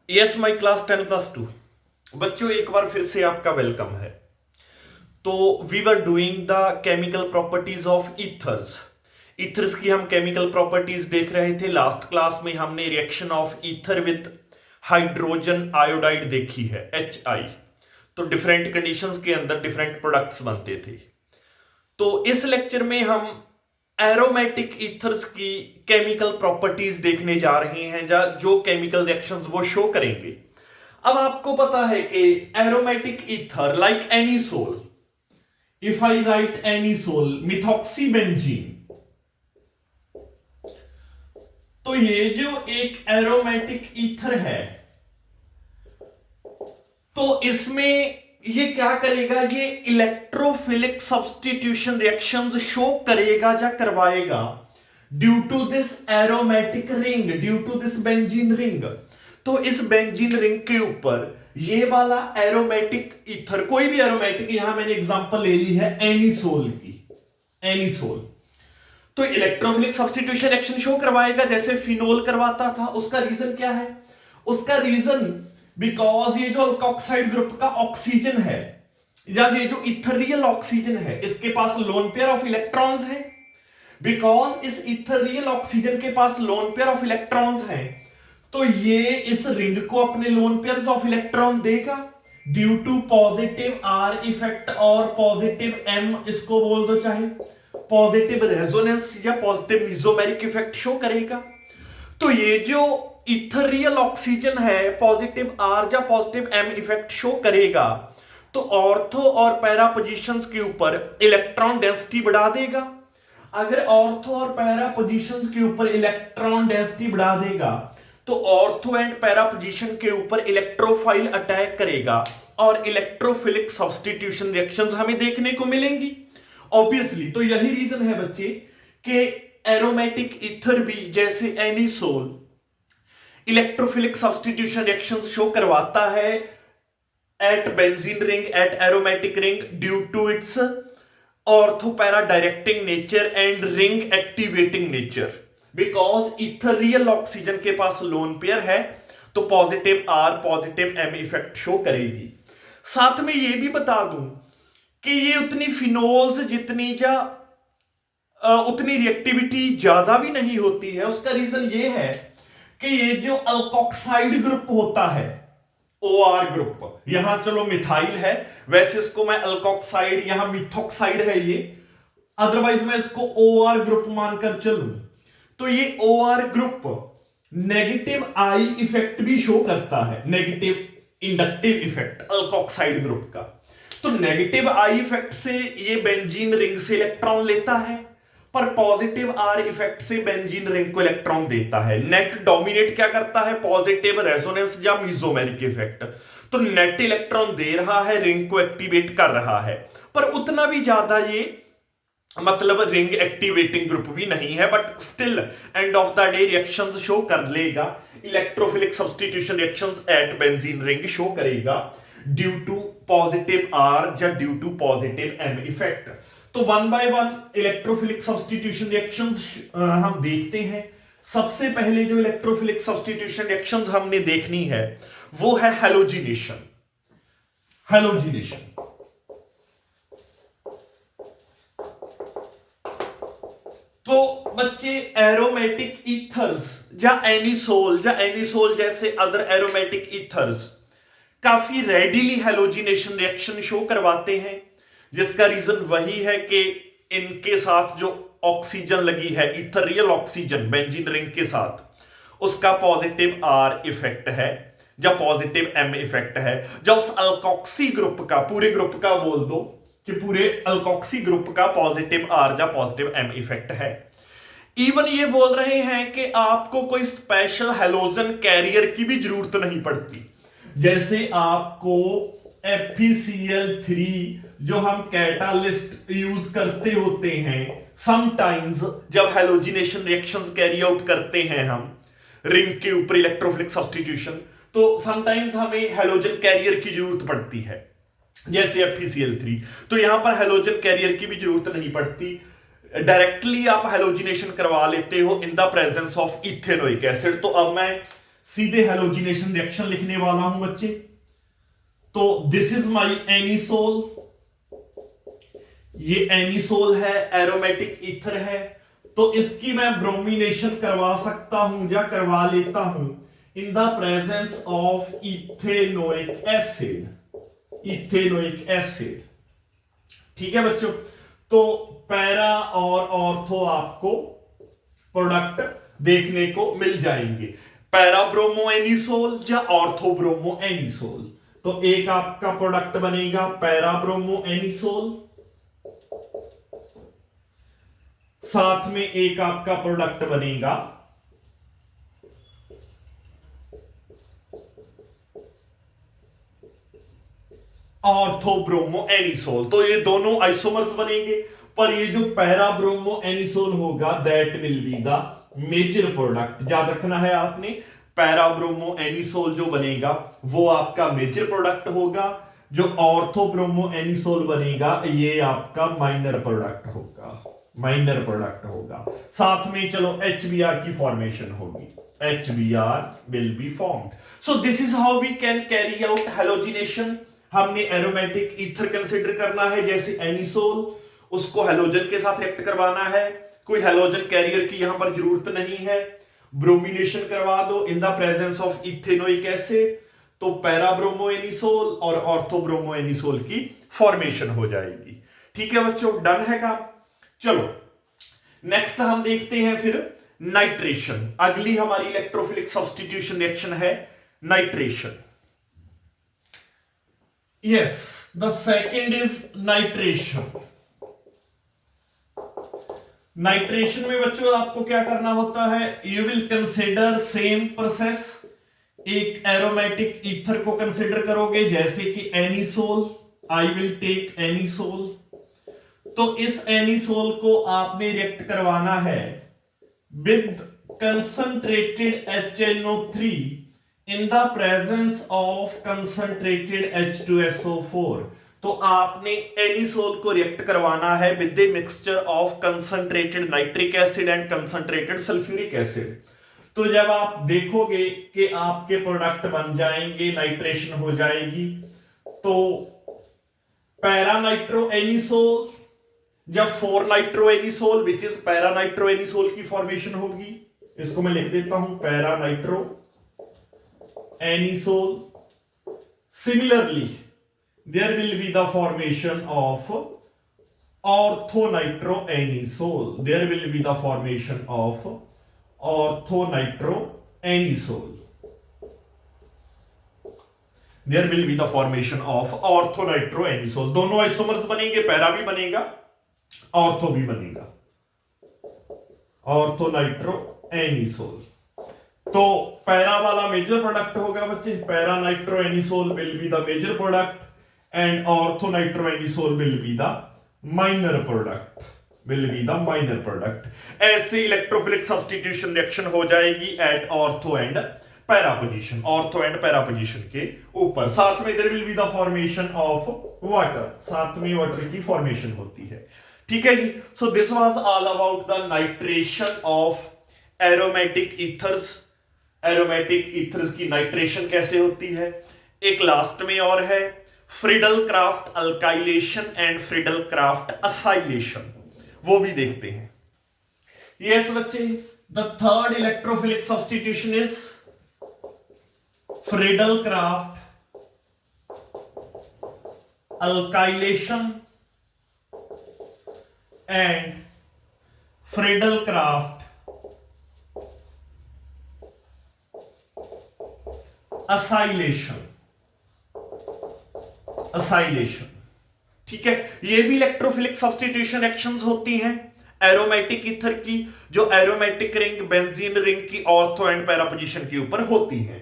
Yes my class 10+2 बच्चों, एक बार फिर से आपका वेलकम है। तो we were doing the chemical properties of ethers. Ethers की हम केमिकल प्रॉपर्टीज देख रहे थे। लास्ट क्लास में हमने reaction of ether with hydrogen iodide देखी है, HI। तो डिफरेंट कंडीशंस के अंदर डिफरेंट प्रोडक्ट्स बनते थे। तो इस लेक्चर में हम एरोमेटिक ईथर्स की केमिकल प्रॉपर्टीज देखने जा रहे हैं, जो केमिकल रिएक्शंस वो शो करेंगे। अब आपको पता है कि aromatic ether like anisole, if I write anisole methoxybenzene, तो ये जो एक एरोमेटिक ईथर है, तो इसमें ये क्या करेगा, ये इलेक्ट्रोफिलिक सब्स्टिट्यूशन रिएक्शंस शो करेगा या करवाएगा due to this aromatic ring, due to this benzene ring. तो इस बेंजीन रिंग के ऊपर ये वाला एरोमेटिक ईथर, कोई भी एरोमेटिक, यहां मैंने एग्जांपल ले ली है एनीसोल की, एनीसोल, तो इलेक्ट्रोफिलिक सब्स्टिट्यूशन रिएक्शन शो करवाएगा जैसे फिनोल करवाता था। उसका रीजन क्या है? उसका रीजन बिकॉज ये जो अल्कोक्साइड ग्रुप का ऑक्सीजन है, या ये जो इथरियल ऑक्सीजन है, इसके पास लोन पेयर ऑफ इलेक्ट्रॉन्स है। बिकॉज इस इथरियल ऑक्सीजन के पास लोन पेयर ऑफ इलेक्ट्रॉन्स है, तो ये इस रिंग को अपने लोन पेयर्स ऑफ इलेक्ट्रॉन देगा due to positive R effect और पॉजिटिव एम, इसको बोल दो चाहे पॉजिटिव रेजोनेंस या पॉजिटिव मिजोमेरिक इफेक्ट शो करेगा। तो ये जो इथरियल ऑक्सीजन है पॉजिटिव आर या पॉजिटिव एम इफेक्ट शो करेगा, तो ऑर्थो और पैरा पोजीशंस के ऊपर इलेक्ट्रॉन डेंसिटी बढ़ा देगा। अगर ऑर्थो और पैरा पोजीशंस के ऊपर इलेक्ट्रॉन डेंसिटी बढ़ा देगा, तो ऑर्थो एंड पैरा पोजीशन के ऊपर इलेक्ट्रोफाइल अटैक करेगा और इलेक्ट्रोफिलिक सब्स्टिट्यूशन रिएक्शंस हमें देखने को मिलेंगी ऑब्वियसली। तो यही रीजन है बच्चे कि एरोमेटिक ईथर भी जैसे anisole electrophilic substitution reactions show करवाता है at benzene ring, at aromatic ring, due to its ortho para directing nature and ring activating nature. Because ethereal oxygen के पास लोन पेयर है, तो positive R positive M effect show करेगी। साथ में यह भी बता दूं कि ये उतनी फिनोल्स जितनी या उतनी रिएक्टिविटी ज्यादा भी नहीं होती है। उसका रीजन ये है कि ये जो अल्कोक्साइड ग्रुप होता है, OR ग्रुप, यहां चलो मिथाइल है, वैसे इसको मैं अल्कोक्साइड, यहां मिथॉक्साइड है ये, अदरवाइज मैं इसको OR ग्रुप मानकर चलूं, तो ये OR group negative I effect भी शो करता है, negative inductive effect alkoxide group का। तो नेगेटिव आई इफेक्ट से ये बेंजीन रिंग से इलेक्ट्रॉन लेता है, पर पॉजिटिव आर इफेक्ट से बेंजीन रिंग को इलेक्ट्रॉन देता है। नेट डोमिनेट क्या करता है? पॉजिटिव रेजोनेंस या मिजोमेरिक इफेक्ट। तो नेट इलेक्ट्रॉन दे रहा है, रिंग को एक्टिवेट कर रहा है, पर उतना भी ज्यादा ये मतलब रिंग एक्टिवेटिंग ग्रुप भी नहीं है, but still end of the day reactions show कर लेगा, electrophilic substitution reactions at benzene ring show करेगा ड्यू टू पॉजिटिव आर या due to positive M effect. तो one by one electrophilic substitution reactions हम देखते हैं। सबसे पहले जो इलेक्ट्रोफिलिक सब्स्टिट्यूशन रिएक्शंस हमने देखनी है वो है हैलोजिनेशन। हैलोजिनेशन तो बच्चे एरोमेटिक ईथर्स या एनीसोल जैसे अदर एरोमेटिक ईथर्स काफी रेडिली हैलोजिनेशन रिएक्शन शो करवाते हैं, जिसका रीजन वही है कि इनके साथ जो ऑक्सीजन लगी है, इथरियल ऑक्सीजन बेंजीन रिंग के साथ, उसका पॉजिटिव आर इफेक्ट है या पॉजिटिव एम इफेक्ट है। जब उस अल्कोक्सी ग्रुप का, पूरे ग्रुप का बोल दो कि पूरे अल्कोक्सी ग्रुप का पॉजिटिव आर या पॉजिटिव एम इफेक्ट है। इवन ये बोल रहे हैं कि आपको कोई स्पेशल हैलोजन कैरियर की भी जरूरत नहीं पड़ती। जैसे आपको FeCl3 जो हम कैटालिस्ट यूज करते होते हैं समटाइम्स, जब हैलोजिनेशन रिएक्शंस कैरी आउट करते हैं हम रिंग के ऊपर इलेक्ट्रोफिलिक सब्स्टिट्यूशन, तो समटाइम्स हमें हैलोजन कैरियर की जरूरत पड़ती है, जैसे FeCl3। तो यहां पर हैलोजन कैरियर की भी जरूरत नहीं पड़ती, डायरेक्टली आप हैलोजिनेशन करवा लेते हो इन the presence of ethanoic acid. तो अब मैं सीधे हेलोजिनेशन रिएक्शन लिखने वाला हूं बच्चे। तो दिस इज माई एनिसोल, ये एनिसोल है, एरोमेटिक ईथर है। तो इसकी मैं ब्रोमिनेशन करवा सकता हूं या करवा लेता हूं इन the presence of ethanoic acid, ethanoic acid. ठीक है बच्चों, तो पैरा और ऑर्थो आपको प्रोडक्ट देखने को मिल जाएंगे, पैरा ब्रोमो एनिसोल या ऑर्थो ब्रोमो एनिसोल। तो एक आपका प्रोडक्ट बनेगा पैरा ब्रोमो एनिसोल, साथ में एक आपका प्रोडक्ट बनेगा ऑर्थो ब्रोमो एनिसोल। तो ये दोनों आइसोमर्स बनेंगे, पर ये जो पैरा ब्रोमो एनिसोल होगा that will be the major product. याद रखना है आपने, पैरा ब्रोमो एनिसोल जो बनेगा वो आपका मेजर प्रोडक्ट होगा, जो ऑर्थो ब्रोमो एनिसोल बनेगा ये आपका माइनर प्रोडक्ट होगा, माइनर प्रोडक्ट होगा। साथ में चलो HBr की फॉर्मेशन होगी, HBr will be formed. So this is how we can carry out halogenation। हमने एरोमेटिक ईथर कंसीडर करना है, जैसे एनिसोल, उसको हेलोजन के साथ रिएक्ट करवाना है, कोई हेलोजन कैरियर की यहां पर जरूरत नहीं है, ब्रोमिनेशन करवा दो इन the presence of ethanoic acid, तो पैरा ब्रोमो एनिसोल और ऑर्थो ब्रोमो एनिसोल की फॉर्मेशन हो जाएगी। ठीक है बच्चों, डन है काम। चलो नेक्स्ट हम देखते हैं फिर नाइट्रेशन। अगली हमारी इलेक्ट्रोफिलिक सब्स्टिट्यूशन रिएक्शन है nitration. Yes, the second is nitration. Nitration में बच्चों आपको क्या करना होता है, you will consider same process. एक एरोमेटिक ईथर को कंसिडर करोगे जैसे कि anisole, I will take anisole. तो इस एनिसोल को आपने रिएक्ट करवाना है with concentrated HNO3 in the presence of concentrated H2SO4। तो आपने एनिसोल को रिएक्ट करवाना है with the mixture of concentrated nitric acid and concentrated sulphuric acid. तो जब आप देखोगे कि आपके प्रोडक्ट बन जाएंगे, नाइट्रेशन हो जाएगी, तो पैरा नाइट्रो एनिसोल जब 4 nitro anisole which is para nitro anisole की फॉर्मेशन होगी। इसको मैं लिख देता हूं para nitro anisole. Similarly there will be the formation of ortho nitro anisole, there will be the formation of ortho nitro anisole, there will be the formation of ortho nitro anisole. दोनों isomers बनेंगे, para भी बनेगा, ortho भी बनेगा, ortho nitro anisole. तो para वाला major product होगा बच्चे, para nitro anisole will be the major product and ortho nitro anisole will be the minor product, will be the minor product. ऐसे इलेक्ट्रोफिलिक सब्स्टिट्यूशन रिएक्शन हो जाएगी at ortho and para position, ortho and para position के ऊपर। साथ में there will be the formation of water, साथ में water की फॉर्मेशन होती है। ठीक है जी। So this was all about the nitration of aromatic ethers. Aromatic ethers की नाइट्रेशन कैसे होती है। एक लास्ट में और है Friedel Crafts alkylation and Friedel craft acylation, वो भी देखते हैं। यस बच्चे, the third electrophilic substitution is Friedel Crafts alkylation and Friedel-Crafts assimilation, assimilation। ठीक है, ये भी इलेक्ट्रोफिलिक सब्स्टिट्यूशन एक्शंस होती हैं एरोमेटिक ईथर की, जो एरोमेटिक रिंग बेंजीन रिंग की ऑर्थो एंड पैरा पोजीशन के ऊपर होती हैं।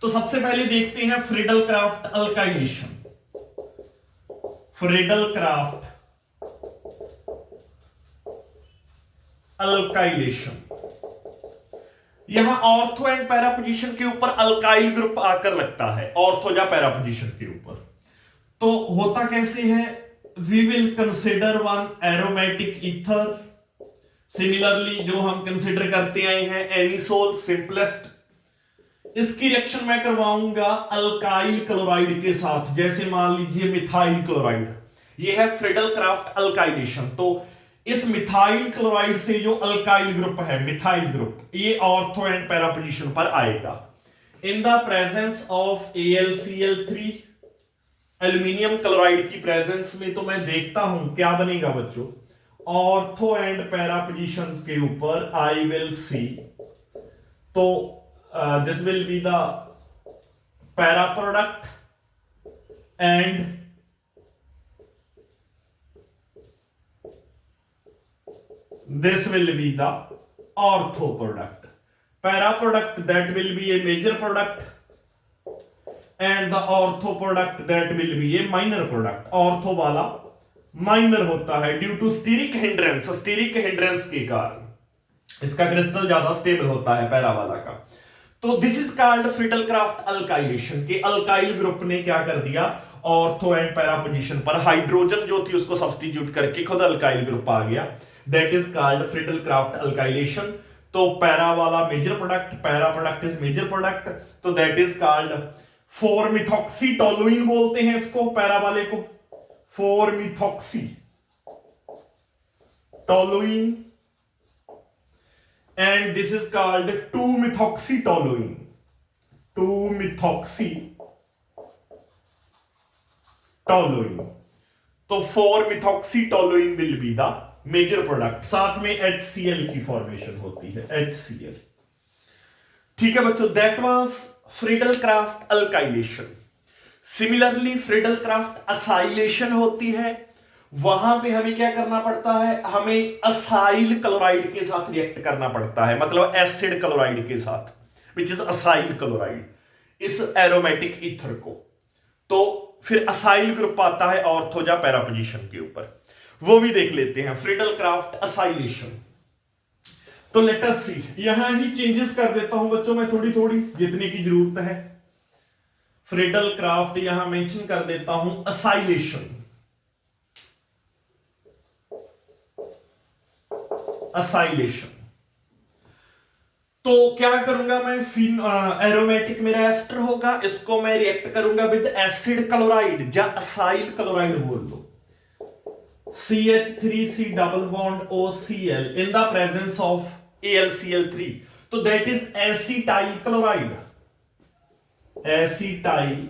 तो सबसे पहले देखते हैं फ्रीडल-क्राफ्ट अल्काइलेशन। फ्रीडल-क्राफ्ट अल्काइलेशन, यहां ऑर्थो एंड पैरा पोजीशन के ऊपर अल्काइल ग्रुप आकर लगता है, ऑर्थो या पैरा पोजीशन के ऊपर। तो होता कैसे है, we will consider one aromatic ether. Similarly जो हम कंसिडर करते आए हैं एनिसोल सिंपलेस्ट, इसकी रिएक्शन मैं करवाऊंगा अल्काइल क्लोराइड के साथ, जैसे मान लीजिए मिथाइल क्लोराइड, ये है फ्रीडल क्राफ्ट अल्काइलेशन। तो इस मिथाइल क्लोराइड से जो अल्काइल ग्रुप है, मिथाइल ग्रुप, ये ऑर्थो एंड पैरा पोजीशन पर आएगा इन the presence of AlCl3, aluminium chloride की प्रेजेंस में। तो मैं देखता हूं क्या बनेगा बच्चों, ऑर्थो एंड पैरा पोजीशंस के ऊपर आई विल सी, तो this will be the para product and this will be the ortho product. Para product that will be a major product and the ortho product that will be a minor product. Ortho वाला minor होता है due to steric hindrance, steric hindrance के कारण इसका crystal ज्यादा stable होता है para वाला का। तो this is called Friedel Crafts alkylation, के अल्काइल ग्रुप ने क्या कर दिया, ऑर्थो एंड पैरा पोजीशन पर हाइड्रोजन जो थी उसको सब्स्टिट्यूट करके खुद अल्काइल ग्रुप आ गया, that is called Friedel Crafts alkylation. तो पैरा वाला major product, para product is major product, तो दैट इज कॉल्ड 4 मिथॉक्सी बोलते हैं इसको, पैरा वाले को 4 methoxy toluene, and this is called 2-methoxytoluene, 2-methoxytoluene। तो 4-methoxytoluene will be the major product, साथ में HCl की फॉर्मेशन होती है, HCl। ठीक है बच्चों, that was Friedel Crafts alkylation. Similarly Friedel craft acylation होती है, वहां पे हमें क्या करना पड़ता है, हमें असाइल क्लोराइड के साथ रिएक्ट करना पड़ता है, मतलब एसिड क्लोराइड के साथ, विच इज असाइल क्लोराइड, इस एरोमेटिक ईथर को। तो फिर असाइल ग्रुप आता है ऑर्थोजा पैरा पोजीशन के ऊपर, वो भी देख लेते हैं, फ्रीडल क्राफ्ट असाइलेशन। तो लेट अस सी, यहां ही चेंजेस कर देता हूं बच्चों मैं थोड़ी थोड़ी जितने की जरूरत है। फ्रीडल क्राफ्ट यहां मेंशन कर देता हूं असाइलेशन, असाइलेशन। तो क्या करूंगा मैं, एरोमेटिक मेरा एस्टर होगा, इसको मैं रिएक्ट करूंगा विद एसिड क्लोराइड या असाइल क्लोराइड बोल दो, CH3C double bond OCl in the presence of AlCl3, तो that is acetyl chloride, acetyl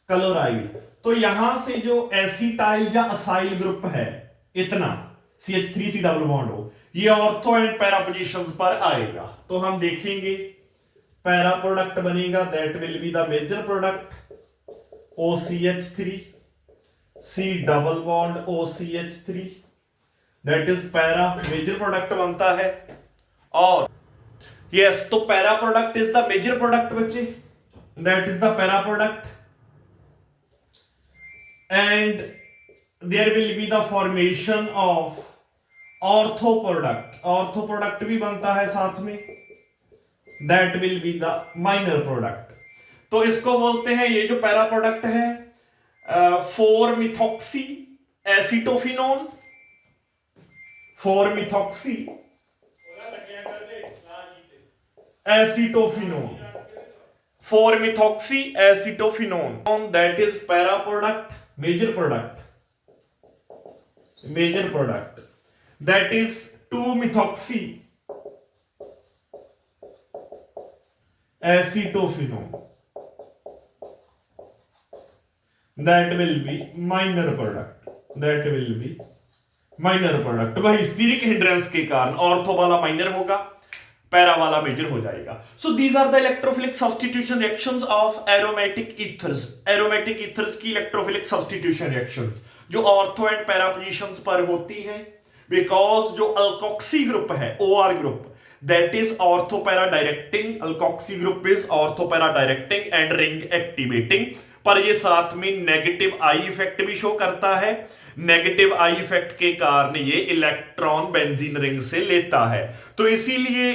chloride. तो यहां से जो एसिटाइल या असाइल ग्रुप है, इतना CH3C डबल बॉन्ड हो, ये ऑर्थो एंड पैरा पोजीशंस पर आएगा। तो हम देखेंगे पैरा प्रोडक्ट बनेगा, that will be the major product OCH3, C double bond OCH3, that is para major product बनता है। और यस, तो para product is the major product बच्चे, that is the para product, and there will be the formation of ortho product, ortho product भी बनता है साथ में, that will be the minor product। तो इसको बोलते हैं, ये जो पैरा प्रोडक्ट है 4-methoxy acetophenone, 4-methoxy acetophenone, 4-methoxy acetophenone, that is para product, major product, major product, that is 2-methoxy acetophenone, that will be minor product, that will be minor product। वही stearic hindrance के कारण ortho वाला minor होगा, para वाला major हो जाएगा। So these are the electrophilic substitution reactions of aromatic ethers, aromatic ethers की electrophilic substitution reactions जो ऑर्थो एंड पैरा पोजीशंस पर होती है, बिकॉज जो अल्कोक्सी ग्रुप है, OR group, that is ortho para directing, alkoxy group is ortho para directing and ring activating, पर ये साथ में नेगेटिव आई इफेक्ट भी शो करता है। नेगेटिव आई इफेक्ट के कारण ये इलेक्ट्रॉन बेंजीन रिंग से लेता है, तो इसीलिए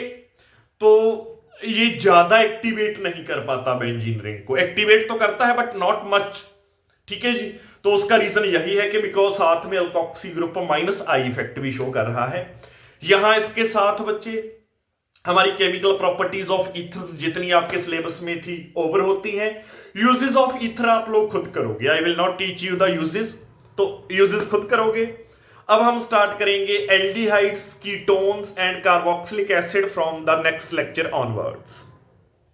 तो ये ज्यादा एक्टिवेट नहीं कर पाता बेंजीन रिंग को, एक्टिवेट तो करता है बट नॉट मच। ठीक है जी, तो उसका रीजन यही है कि बिकॉज साथ में अल्कोक्सी ग्रुप माइनस आई इफेक्ट भी शो कर रहा है। यहां इसके साथ बच्चे हमारी केमिकल प्रॉपर्टीज ऑफ ईथर्स जितनी आपके सिलेबस में थी ओवर होती हैं। यूजेस ऑफ ईथर आप लोग खुद करोगे, I will not teach you the uses, तो यूजेस खुद करोगे। अब हम स्टार्ट करेंगे aldehydes, ketones and carboxylic acid from the next lecture onwards.